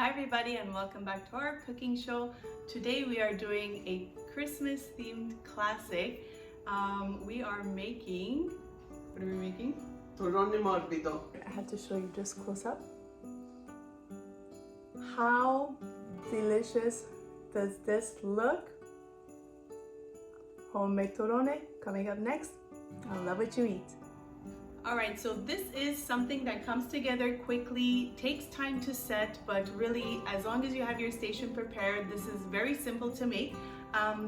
Hi everybody and welcome back to our cooking show. Today we are doing a Christmas themed classic. We are making, what are we making? Torrone Morbido. I have to show you just close up. How delicious does this look? Homemade torrone coming up next. I love what you eat. All right, so this is something that comes together quickly, takes time to set, but really, as long as you have your station prepared, this is very simple to make.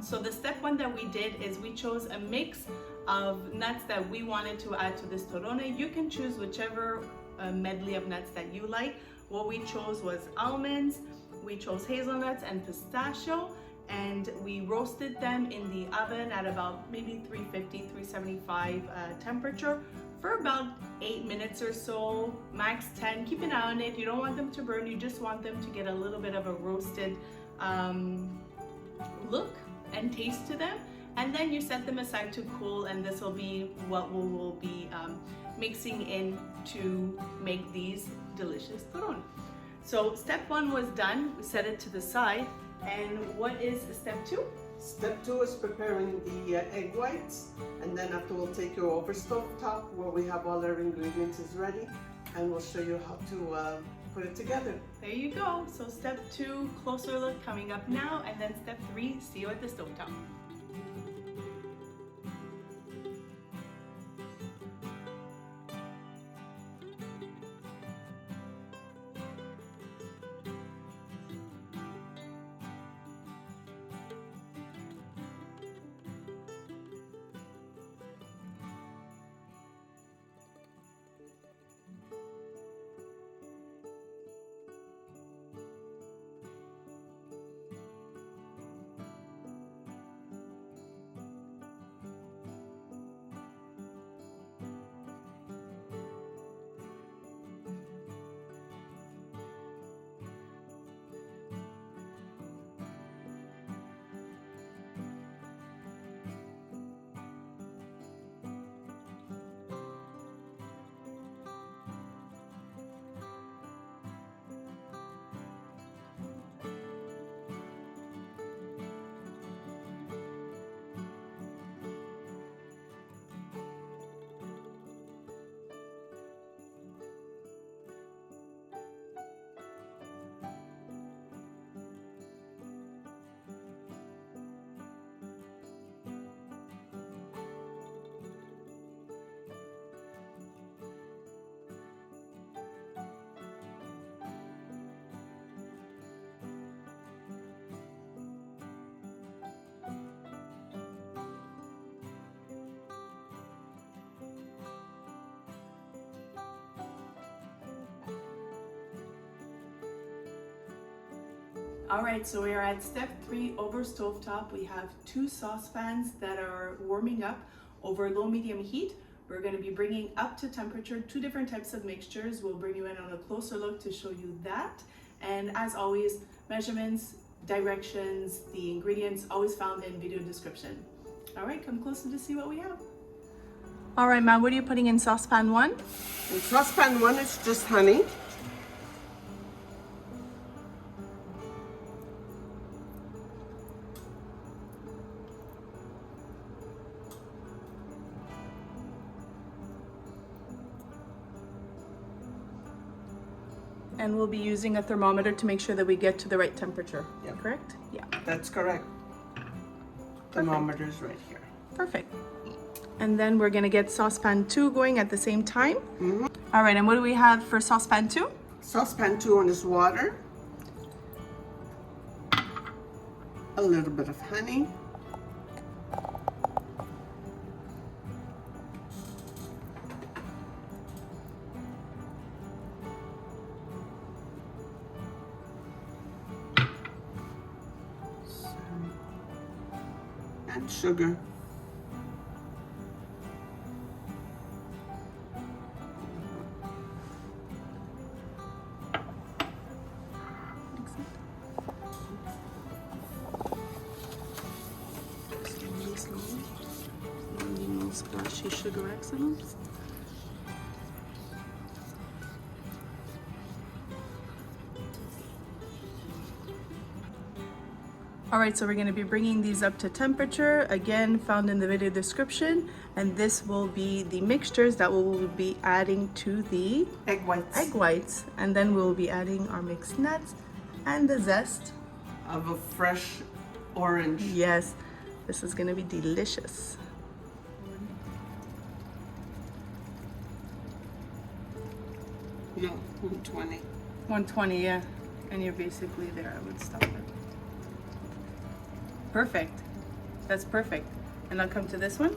So the step one that we did is we chose a mix of nuts that we wanted to add to this torrone. You can choose whichever medley of nuts that you like. What we chose was almonds, we chose hazelnuts and pistachio, and we roasted them in the oven at about maybe 350, 375 temperature for about 8 minutes or so, max 10. Keep an eye on it. You don't want them to burn. You just want them to get a little bit of a roasted look and taste to them. And then you set them aside to cool, and this will be what we will be mixing in to make these delicious torrone. So step one was done. We set it to the side. And what is step two? Step 2 is preparing the egg whites, and then after we'll take you over stove top where we have all our ingredients is ready, and we'll show you how to put it together. There you go. So step 2, closer look coming up now, and then step 3, see you at the stove top. All right, so we are at step 3 over stovetop. We have 2 saucepans that are warming up over low-medium heat. We're going to be bringing up to temperature 2 different types of mixtures. We'll bring you in on a closer look to show you that. And as always, measurements, directions, the ingredients always found in video description. All right, come closer to see what we have. All right, ma'am, what are you putting in saucepan 1? In saucepan 1 is just honey. And we'll be using a thermometer to make sure that we get to the right temperature. Yep. Correct? Yeah. That's correct. Thermometer's right here. Perfect. And then we're gonna get saucepan 2 going at the same time. All right, and what do we have for saucepan 2? Saucepan 2 on is water, a little bit of honey, and sugar. Splashy sugar excellence. All right, so we're going to be bringing these up to temperature, again found in the video description, and this will be the mixtures that we will be adding to the Egg whites. And then we'll be adding our mixed nuts and the zest of a fresh orange. Yes, this is going to be delicious. No, 120. 120, yeah. And you're basically there. I would stop it. Perfect. That's perfect. And I'll come to this one.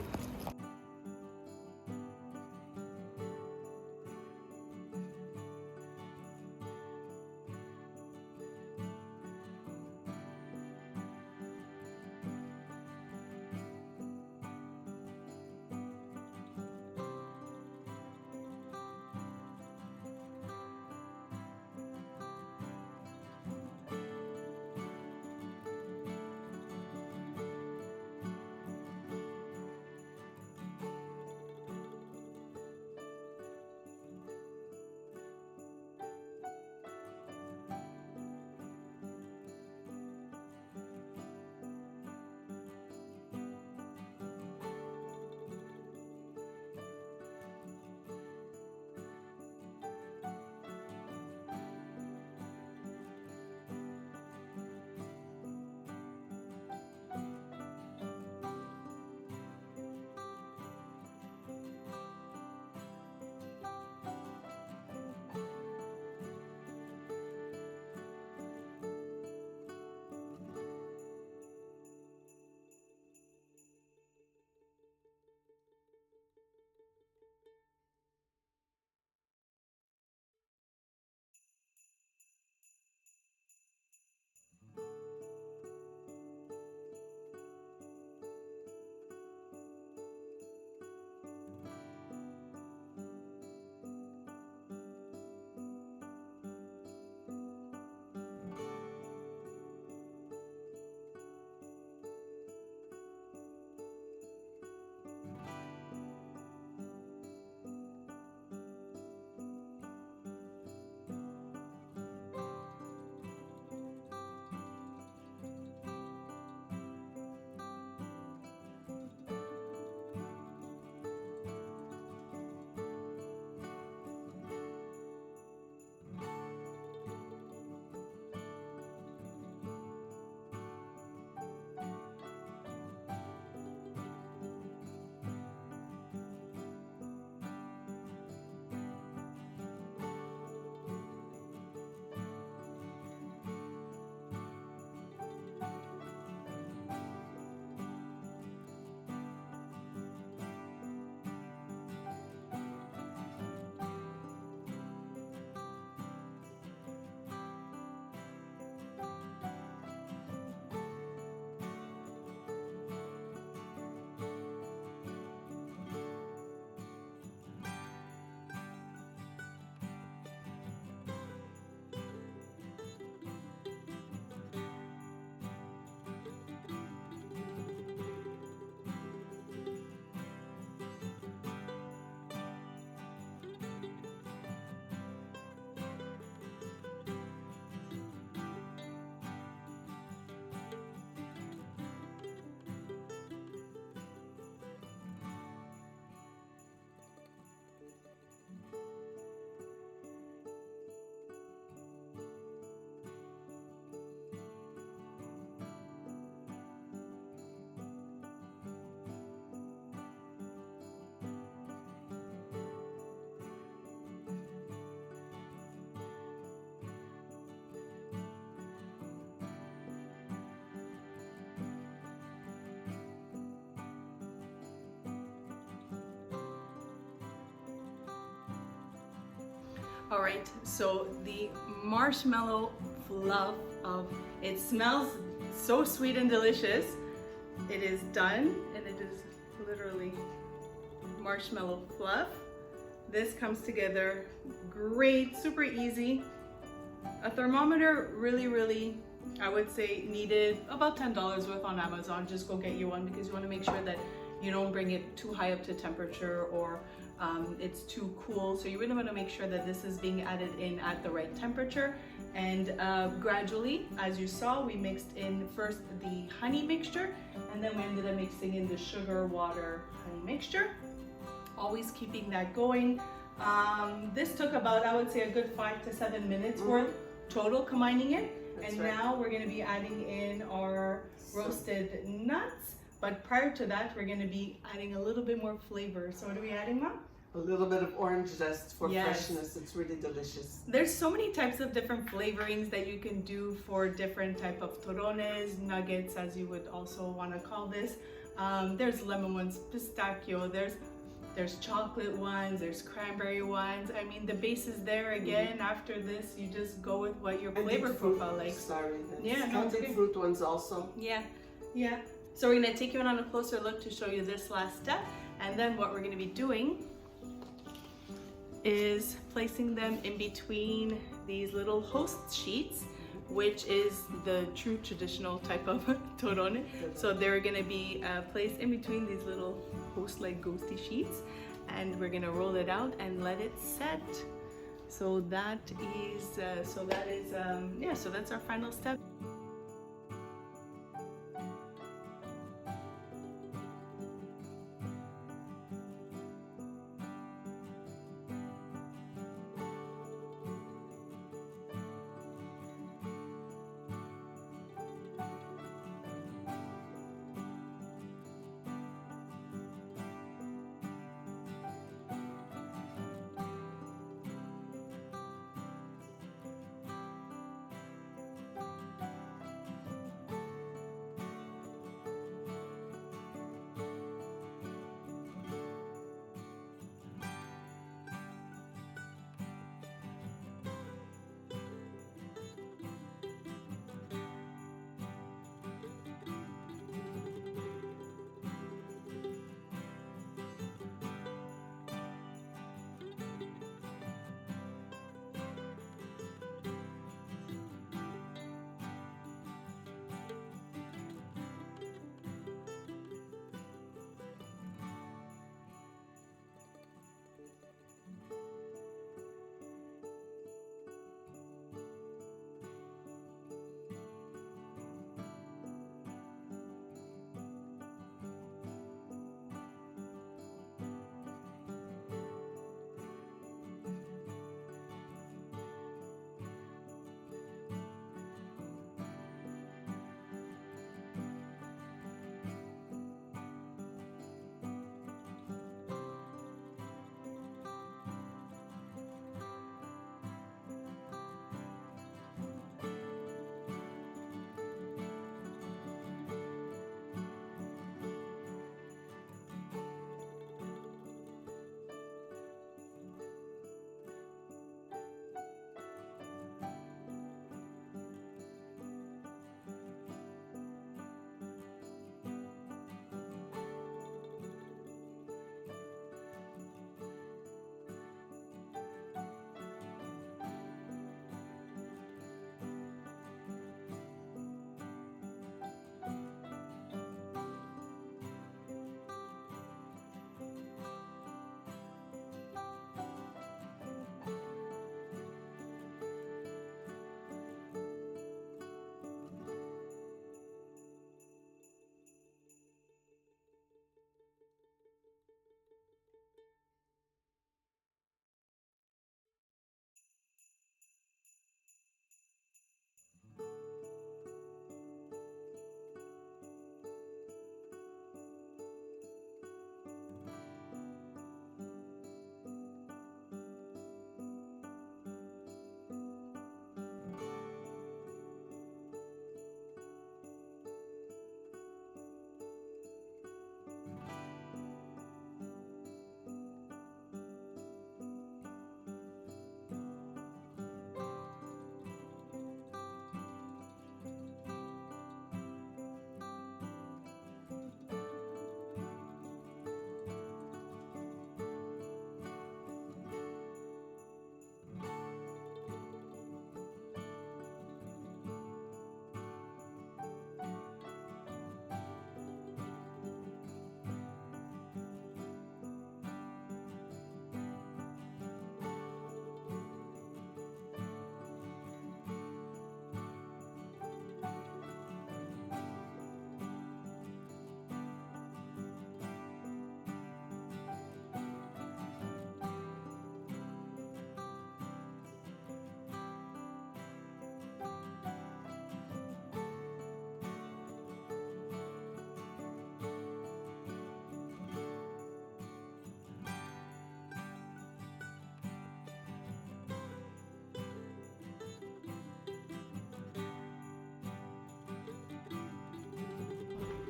All right, so the marshmallow fluff of it smells so sweet and delicious. It is done, and it is literally marshmallow fluff. This comes together great, super easy. A thermometer really, I would say, needed about $10 worth on Amazon. Just go get you one because you want to make sure that you don't bring it too high up to temperature or it's too cool. So you really want to make sure that this is being added in at the right temperature. And gradually, as you saw, we mixed in first the honey mixture, and then we ended up mixing in the sugar, water, honey mixture. Always keeping that going. This took about, I would say, a good 5 to 7 minutes worth total combining it. That's and right. Now we're going to be adding in our roasted nuts. But prior to that, we're going to be adding a little bit more flavor. So what are we adding, Mom? A little bit of orange zest for Yes. freshness. It's really delicious. There's so many types of different flavorings that you can do for different type of torrones, nuggets, as you would also want to call this. There's lemon ones, pistachio, there's chocolate ones, there's cranberry ones. I mean, the base is there again. After this, you just go with what your flavor profile likes. Sorry. Yeah, no, candied okay. fruit ones also. Yeah. So we're gonna take you in on a closer look to show you this last step. And then what we're gonna be doing is placing them in between these little host sheets, which is the true traditional type of torrone. So they're gonna be placed in between these little host-like ghosty sheets, and we're gonna roll it out and let it set. So that's our final step.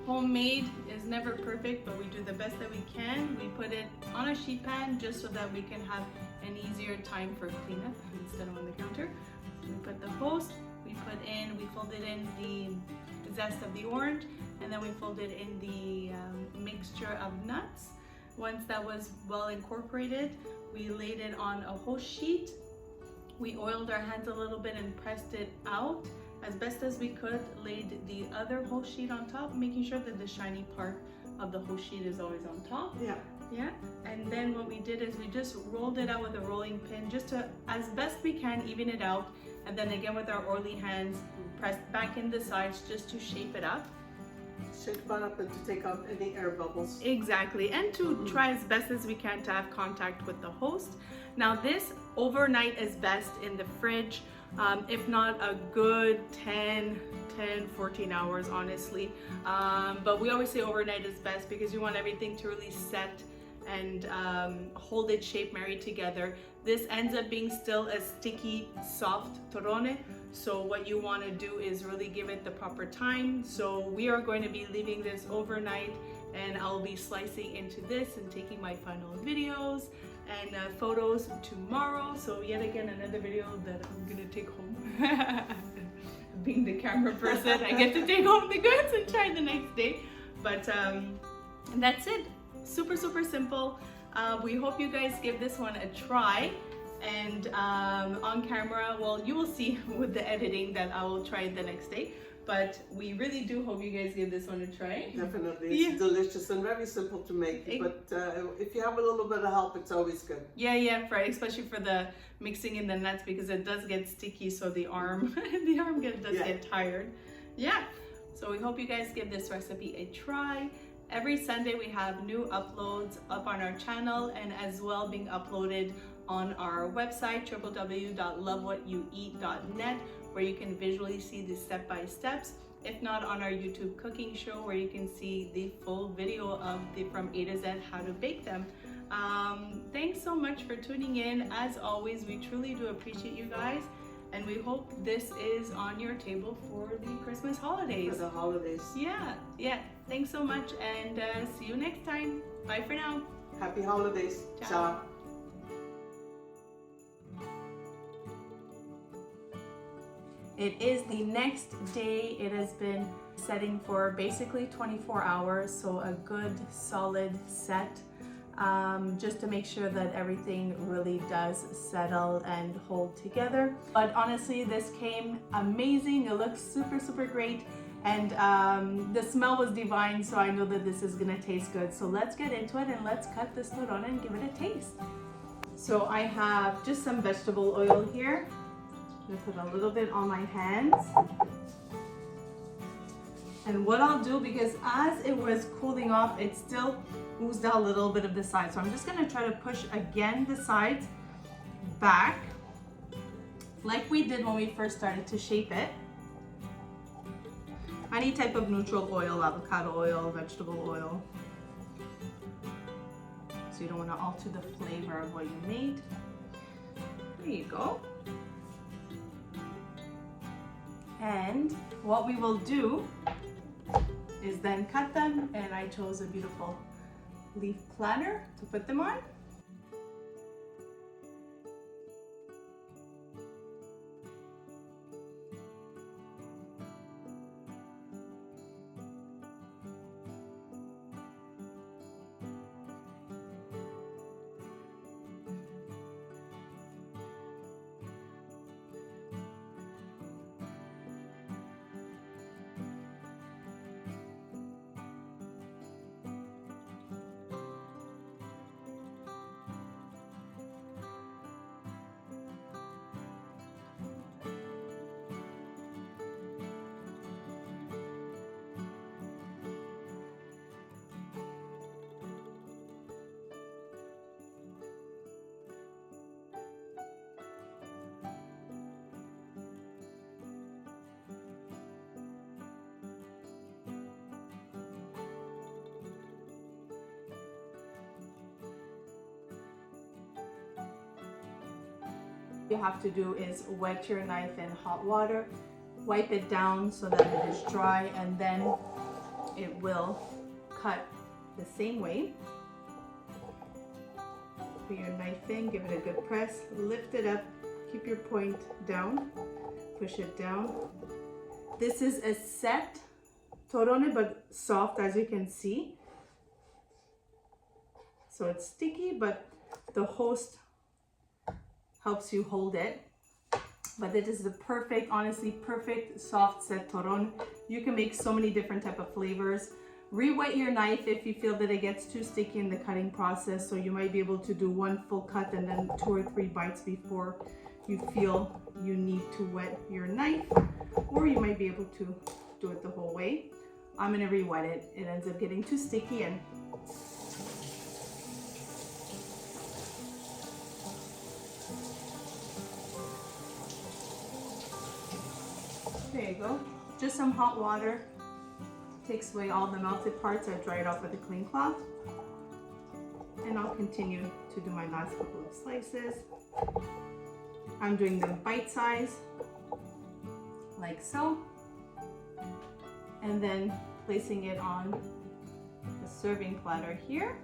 Homemade is never perfect, but we do the best that we can. We put it on a sheet pan just so that we can have an easier time for cleanup instead of on the counter. We put the host, we folded in the zest of the orange, and then we folded in the mixture of nuts. Once that was well incorporated, we laid it on a host sheet. We oiled our hands a little bit and pressed it out as best as we could, laid the other host sheet on top, making sure that the shiny part of the host sheet is always on top. Yeah, and then what we did is we just rolled it out with a rolling pin just to, as best we can, even it out. And then again with our oily hands, pressed back in the sides just to shape it up. Shake it up and to take out any air bubbles. Exactly, and to try as best as we can to have contact with the host. Now this overnight is best in the fridge, if not a good 14 hours honestly. But we always say overnight is best because you want everything to really set and hold its shape, married together. This ends up being still a sticky, soft torrone. So what you want to do is really give it the proper time. So we are going to be leaving this overnight, and I'll be slicing into this and taking my final videos and photos tomorrow. So yet again, another video that I'm gonna take home. Being the camera person, I get to take home the goods and try the next day. But that's it. Super simple. We hope you guys give this one a try, and on camera, well, you will see with the editing that I will try it the next day, but we really do hope you guys give this one a try. Definitely, it's delicious and very simple to make, but if you have a little bit of help, it's always good. Yeah, especially for the mixing in the nuts, because it does get sticky, so the arm does get tired. Yeah, so we hope you guys give this recipe a try. Every Sunday we have new uploads up on our channel, and as well being uploaded on our website www.lovewhatyoueat.net, where you can visually see the step-by-steps. If not, on our YouTube cooking show, where you can see the full video of the from A to Z how to bake them. Thanks so much for tuning in. As always, we truly do appreciate you guys, and we hope this is on your table for the Christmas holidays. For the holidays. Yeah. Thanks so much, and see you next time. Bye for now. Happy holidays. Ciao. It is the next day. It has been setting for basically 24 hours, so a good solid set, just to make sure that everything really does settle and hold together. But honestly, this came amazing. It looks super great, and the smell was divine, so I know that this is gonna taste good. So let's get into it, and let's cut this torrone and give it a taste. So I have just some vegetable oil here. I'm gonna put a little bit on my hands. And what I'll do, because as it was cooling off, it still oozed out a little bit of the sides. So I'm just gonna try to push again the sides back, like we did when we first started to shape it. Any type of neutral oil, avocado oil, vegetable oil. So you don't wanna alter the flavor of what you made. There you go. And what we will do is then cut them, and I chose a beautiful leaf platter to put them on. You have to do is wet your knife in hot water, wipe it down so that it is dry, and then it will cut the same way. Put your knife in, give it a good press, lift it up, keep your point down, push it down. This is a set torrone, but soft, as you can see. So it's sticky, but the host helps you hold it. But it is the perfect, honestly, perfect soft set torrone. You can make so many different type of flavors. Re-wet your knife if you feel that it gets too sticky in the cutting process. So you might be able to do one full cut and then 2 or 3 bites before you feel you need to wet your knife. Or you might be able to do it the whole way. I'm gonna re-wet it. It ends up getting too sticky and there you go. Just some hot water. Takes away all the melted parts. I dry it off with a clean cloth. And I'll continue to do my last couple of slices. I'm doing them bite size, like so. And then placing it on a serving platter here.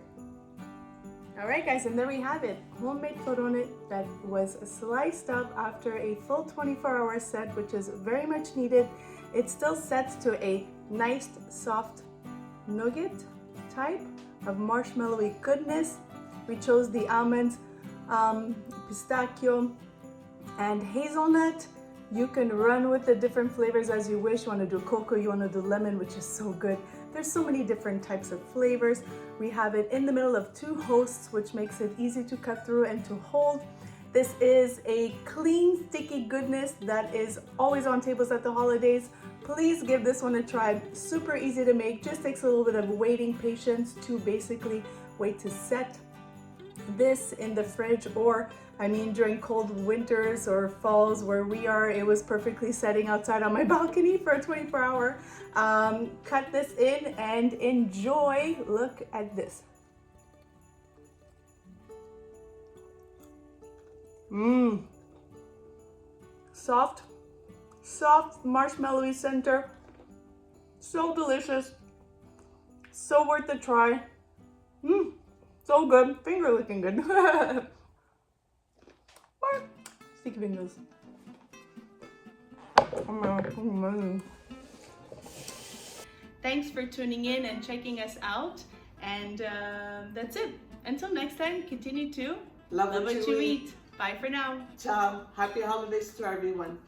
All right, guys, and there we have it. Homemade torrone that was sliced up after a full 24-hour set, which is very much needed. It still sets to a nice soft nougat type of marshmallowy goodness. We chose the almonds, pistachio, and hazelnut. You can run with the different flavors as you wish. You want to do cocoa, you want to do lemon, which is so good. There's so many different types of flavors. We have it in the middle of 2 hosts, which makes it easy to cut through and to hold. This is a clean, sticky goodness that is always on tables at the holidays. Please give this one a try. Super easy to make. Just takes a little bit of waiting patience to basically wait to set this in the fridge, or I mean during cold winters or falls where we are, it was perfectly setting outside on my balcony for a 24-hour. Cut this in and enjoy. Look at this. Soft, soft marshmallowy center. So delicious. So worth the try. So good. Finger looking good. Sticky fingers. Thanks for tuning in and checking us out. And that's it. Until next time, continue to love what you eat. Bye for now. Ciao. Happy holidays to everyone.